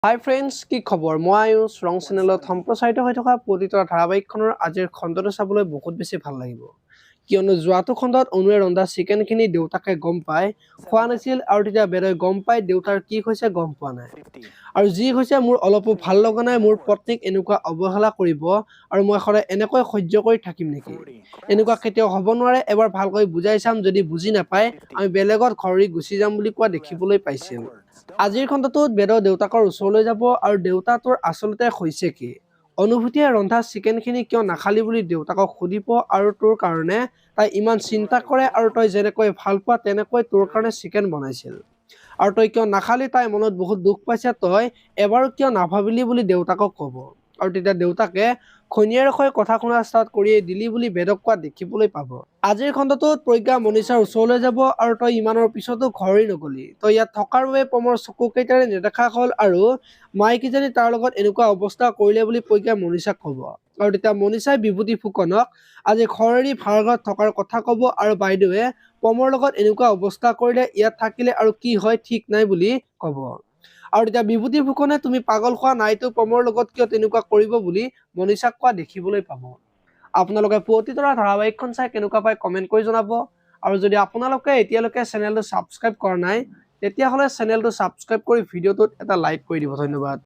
হাই friends, কি খবৰ? মই আয়ুষ ৰং চেনেলত সম্প্ৰচাৰিত হৈ থকা পতিতৰ ধাৰাবাহিকখনৰ আজিৰ খণ্ডটো চাবলৈ বহুত বেছি ভাল লাগিব, কিয়নো যোৱাটো খণ্ডত অনুৱে ৰন্ধা চিকেনখিনি দেউতাকে গম পাই খোৱা নাছিল আৰু তেতিয়া বেদই গম পাই দেউতাৰ কি হৈছে গম পোৱা নাই। আৰু যি হৈছে মোৰ অলপো ভাল লগা নাই, মোৰ পত্নীক এনেকুৱা অৱহেলা কৰিব আৰু মই সদায় এনেকৈ সহ্য কৰি থাকিম নেকি? এনেকুৱা কেতিয়াও হ'ব নোৱাৰে, এবাৰ ভালকৈ বুজাই চাম, যদি বুজি নাপায় আমি বেলেগত ঘৰ এৰি গুচি যাম বুলি কোৱা দেখিবলৈ পাইছিল। আজিৰ খণ্ডটোত বেদ দেউতাকৰ ওচৰলৈ যাব আৰু দেউতা তোৰ আচলতে হৈছে কি? অনুভূতিয়ে ৰন্ধা চিকেনখিনি কিয় নাখালি বুলি দেউতাকক সুধিব আৰু তোৰ কাৰণে তাই ইমান চিন্তা কৰে আৰু তই যেনেকৈ ভাল পোৱা তেনেকৈ তোৰ কাৰণে চিকেন বনাইছিল আৰু তই কিয় নাখালি, তাই মনত বহুত দুখ পাইছে, তই এবাৰো কিয় নাভাবিলি বুলি দেউতাকক ক'ব। আৰু তেতিয়া দেউতাকে ঘৈণীয়েৰ হৈ কথা শুনা ষ্টাৰ্ট কৰিয়ে দিলি বুলি বেদক কোৱা দেখিবলৈ পাব। আজিৰ খণ্ডটোত প্ৰজ্ঞা মনীষাৰ ওচৰলৈ যাব আৰু তই ইমানৰ পিছতো ঘৰ এৰি নগলি, তই ইয়াত থকাৰ বাবে প্ৰমৰ চকু কেইটাৰে নেদেখা হ'ল আৰু মায়ে কিজানি তাৰ লগত এনেকুৱা অৱস্থা কৰিলে বুলি প্ৰজ্ঞাই মনীষাক ক'ব। আৰু তেতিয়া মনীষাই বিভূতি ফুকনক আজি ঘৰ এৰি ভাড়া ঘৰত থকাৰ কথা ক'ব আৰু বাইদেৱে প্ৰমৰ লগত এনেকুৱা অৱস্থা কৰিলে, ইয়াত থাকিলে আৰু কি হয় ঠিক নাই বুলি ক'ব। আৰু তেতিয়া বিভূতি ফুকনে তুমি পাগল খোৱা নাইতো, প্ৰমৰ লগত কিয় তেনেকুৱা কৰিব বুলি মনীষাক কোৱা দেখিবলৈ পাব। আপোনালোকে পতিতৰা ধাৰাবাহিকখন চাই কেনেকুৱা পায় কমেণ্ট কৰি জনাব। আৰু যদি আপোনালোকে এতিয়ালৈকে চেনেলটো ছাবস্ক্ৰাইব কৰা নাই তেতিয়াহ'লে চেনেলটো ছাবস্ক্ৰাইব কৰি ভিডিঅ'টোত এটা লাইক কৰি দিব। ধন্যবাদ।